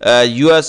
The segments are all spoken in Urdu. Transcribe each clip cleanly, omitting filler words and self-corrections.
US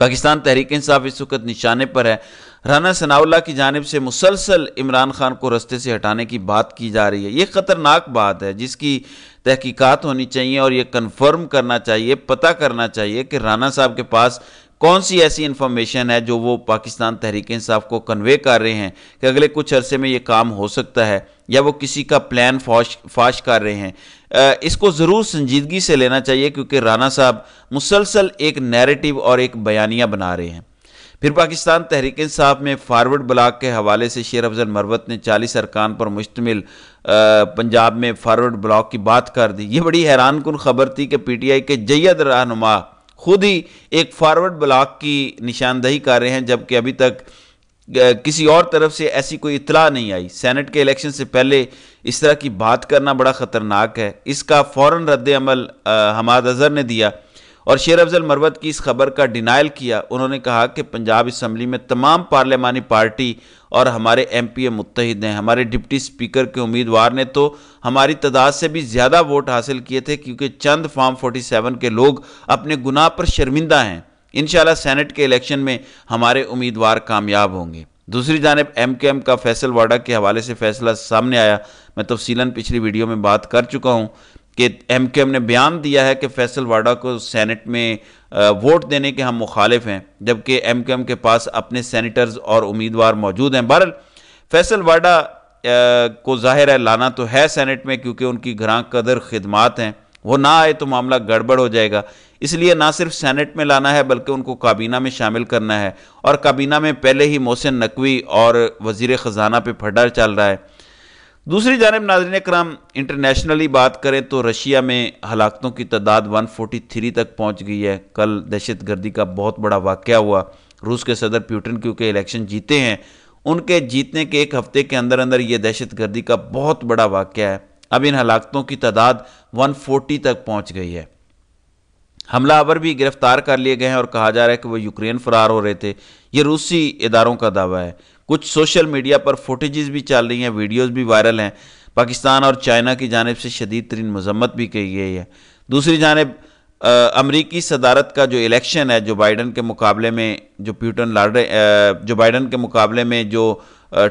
پاکستان تحریک انصاف اس وقت نشانے پر ہے۔ رانا ثناء اللہ کی جانب سے مسلسل عمران خان کو رستے سے ہٹانے کی بات کی جا رہی ہے۔ یہ خطرناک بات ہے جس کی تحقیقات ہونی چاہیے اور یہ کنفرم کرنا چاہیے، پتہ کرنا چاہیے کہ رانا صاحب کے پاس کون سی ایسی انفارمیشن ہے جو وہ پاکستان تحریک انصاف کو کنوے کر رہے ہیں کہ اگلے کچھ عرصے میں یہ کام ہو سکتا ہے، یا وہ کسی کا پلان فاش کر رہے ہیں۔ اس کو ضرور سنجیدگی سے لینا چاہیے کیونکہ رانا صاحب مسلسل ایک نیریٹو اور ایک بیانیہ بنا رہے ہیں۔ پھر پاکستان تحریک انصاف میں فارورڈ بلاک کے حوالے سے شیر افضل مروت نے 40 ارکان پر مشتمل پنجاب میں فارورڈ بلاک کی بات کر دی۔ یہ بڑی حیران کن خبر تھی کہ پی ٹی آئی کے جید رہنما خود ہی ایک فارورڈ بلاک کی نشاندہی کر رہے ہیں، جبکہ ابھی تک کسی اور طرف سے ایسی کوئی اطلاع نہیں آئی۔ سینٹ کے الیکشن سے پہلے اس طرح کی بات کرنا بڑا خطرناک ہے۔ اس کا فوراً رد عمل حماد اظہر نے دیا اور شیر افضل مروت کی اس خبر کا ڈینائل کیا۔ انہوں نے کہا کہ پنجاب اسمبلی میں تمام پارلیمانی پارٹی اور ہمارے ایم پی اے متحد ہیں۔ ہمارے ڈپٹی اسپیکر کے امیدوار نے تو ہماری تعداد سے بھی زیادہ ووٹ حاصل کیے تھے کیونکہ چند فارم 47 کے لوگ اپنے گناہ پر شرمندہ ہیں۔ انشاءاللہ سینٹ کے الیکشن میں ہمارے امیدوار کامیاب ہوں گے۔ دوسری جانب ایم کے ایم کا فیصل واڈا کے حوالے سے فیصلہ سامنے آیا۔ میں تفصیلاً پچھلی ویڈیو میں بات کر چکا ہوں کہ ایم کے ایم نے بیان دیا ہے کہ فیصل واڈا کو سینٹ میں ووٹ دینے کے ہم مخالف ہیں، جبکہ ایم کے ایم کے پاس اپنے سینیٹرز اور امیدوار موجود ہیں۔ بہرحال فیصل واڈا کو ظاہر ہے لانا تو ہے سینٹ میں کیونکہ ان کی گراں قدر خدمات ہیں، وہ نہ آئے تو معاملہ گڑبڑ ہو جائے گا۔ اس لیے نہ صرف سینٹ میں لانا ہے بلکہ ان کو کابینہ میں شامل کرنا ہے، اور کابینہ میں پہلے ہی محسن نقوی اور وزیر خزانہ پہ پھڈا چل رہا ہے۔ دوسری جانب ناظرین اکرام انٹرنیشنلی بات کریں تو رشیا میں ہلاکتوں کی تعداد 143 تک پہنچ گئی ہے۔ کل دہشت گردی کا بہت بڑا واقعہ ہوا۔ روس کے صدر پیوٹن کیونکہ الیکشن جیتے ہیں، ان کے جیتنے کے ایک ہفتے کے اندر اندر یہ دہشت گردی کا بہت بڑا واقعہ ہے۔ اب ان ہلاکتوں کی تعداد 140 تک پہنچ گئی ہے۔ حملہ آور بھی گرفتار کر لیے گئے ہیں اور کہا جا رہا ہے کہ وہ یوکرین فرار ہو رہے تھے۔ یہ روسی اداروں کا دعویٰ ہے۔ کچھ سوشل میڈیا پر فوٹیجز بھی چل رہی ہیں، ویڈیوز بھی وائرل ہیں۔ پاکستان اور چائنا کی جانب سے شدید ترین مذمت بھی کی گئی ہے۔ دوسری جانب امریکی صدارت کا جو الیکشن ہے، جو بائیڈن کے مقابلے میں جو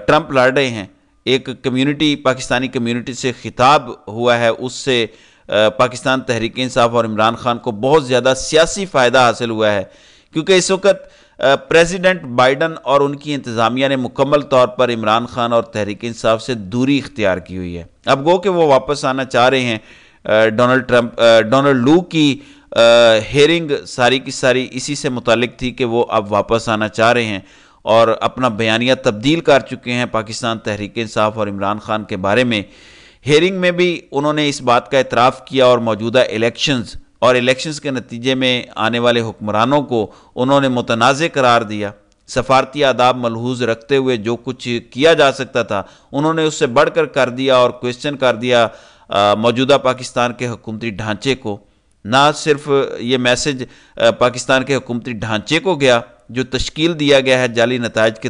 ٹرمپ لڑ رہے ہیں، ایک کمیونٹی پاکستانی کمیونٹی سے خطاب ہوا ہے، اس سے پاکستان تحریک انصاف اور عمران خان کو بہت زیادہ سیاسی فائدہ حاصل ہوا ہے، کیونکہ اس وقت پریزیڈنٹ بائیڈن اور ان کی انتظامیہ نے مکمل طور پر عمران خان اور تحریک انصاف سے دوری اختیار کی ہوئی ہے۔ اب گو کہ وہ واپس آنا چاہ رہے ہیں۔ ڈونلڈ لو کی ہیئرنگ ساری کی ساری اسی سے متعلق تھی کہ وہ اب واپس آنا چاہ رہے ہیں اور اپنا بیانیہ تبدیل کر چکے ہیں پاکستان تحریک انصاف اور عمران خان کے بارے میں۔ ہیئرنگ میں بھی انہوں نے اس بات کا اعتراف کیا اور موجودہ الیکشنز کے نتیجے میں آنے والے حکمرانوں کو انہوں نے متنازع قرار دیا۔ سفارتی آداب ملحوظ رکھتے ہوئے جو کچھ کیا جا سکتا تھا انہوں نے اس سے بڑھ کر دیا اور کویسچن کر دیا موجودہ پاکستان کے حکومتی ڈھانچے کو۔ نہ صرف یہ میسج پاکستان کے حکومتی ڈھانچے کو گیا جو تشکیل دیا گیا ہے جعلی نتائج کے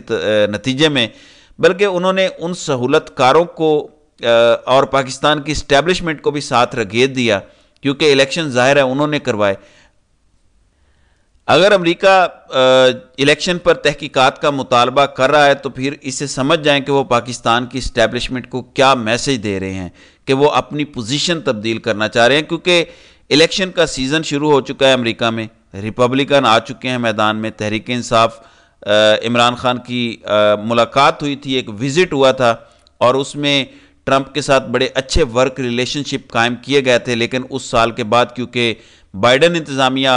نتیجے میں، بلکہ انہوں نے ان سہولت کاروں کو اور پاکستان کی اسٹیبلشمنٹ کو بھی ساتھ رگید دیا، کیونکہ الیکشن ظاہر ہے انہوں نے کروائے۔ اگر امریکہ الیکشن پر تحقیقات کا مطالبہ کر رہا ہے تو پھر اسے سمجھ جائیں کہ وہ پاکستان کی اسٹیبلشمنٹ کو کیا میسج دے رہے ہیں کہ وہ اپنی پوزیشن تبدیل کرنا چاہ رہے ہیں، کیونکہ الیکشن کا سیزن شروع ہو چکا ہے۔ امریکہ میں ریپبلکن آ چکے ہیں میدان میں۔ تحریک انصاف عمران خان کی ملاقات ہوئی تھی، ایک وزٹ ہوا تھا اور اس میں ٹرمپ کے ساتھ بڑے اچھے ورک ریلیشن شپ قائم کیے گئے تھے، لیکن اس سال کے بعد کیونکہ بائیڈن انتظامیہ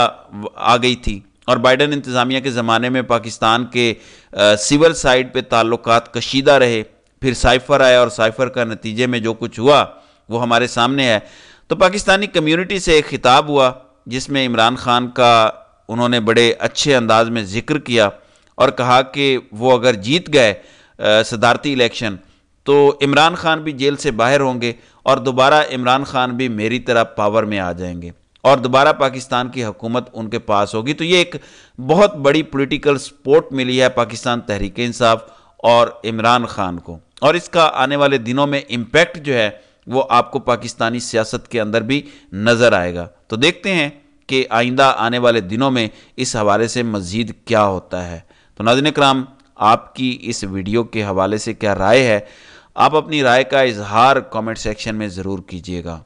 آ گئی تھی اور بائیڈن انتظامیہ کے زمانے میں پاکستان کے سول سائیڈ پہ تعلقات کشیدہ رہے، پھر سائفر آیا اور سائفر کا نتیجے میں جو کچھ ہوا وہ ہمارے سامنے ہے۔ تو پاکستانی کمیونٹی سے ایک خطاب ہوا جس میں عمران خان کا انہوں نے بڑے اچھے انداز میں ذکر کیا اور کہا کہ وہ اگر جیت گئے صدارتی الیکشن تو عمران خان بھی جیل سے باہر ہوں گے اور دوبارہ عمران خان بھی میری طرح پاور میں آ جائیں گے اور دوبارہ پاکستان کی حکومت ان کے پاس ہوگی۔ تو یہ ایک بہت بڑی پولیٹیکل سپورٹ ملی ہے پاکستان تحریک انصاف اور عمران خان کو، اور اس کا آنے والے دنوں میں امپیکٹ جو ہے وہ آپ کو پاکستانی سیاست کے اندر بھی نظر آئے گا۔ تو دیکھتے ہیں کہ آئندہ آنے والے دنوں میں اس حوالے سے مزید کیا ہوتا ہے۔ تو ناظرین کرام، آپ کی اس ویڈیو کے حوالے سے کیا رائے ہے؟ آپ اپنی رائے کا اظہار کامنٹ سیکشن میں ضرور کیجیے گا۔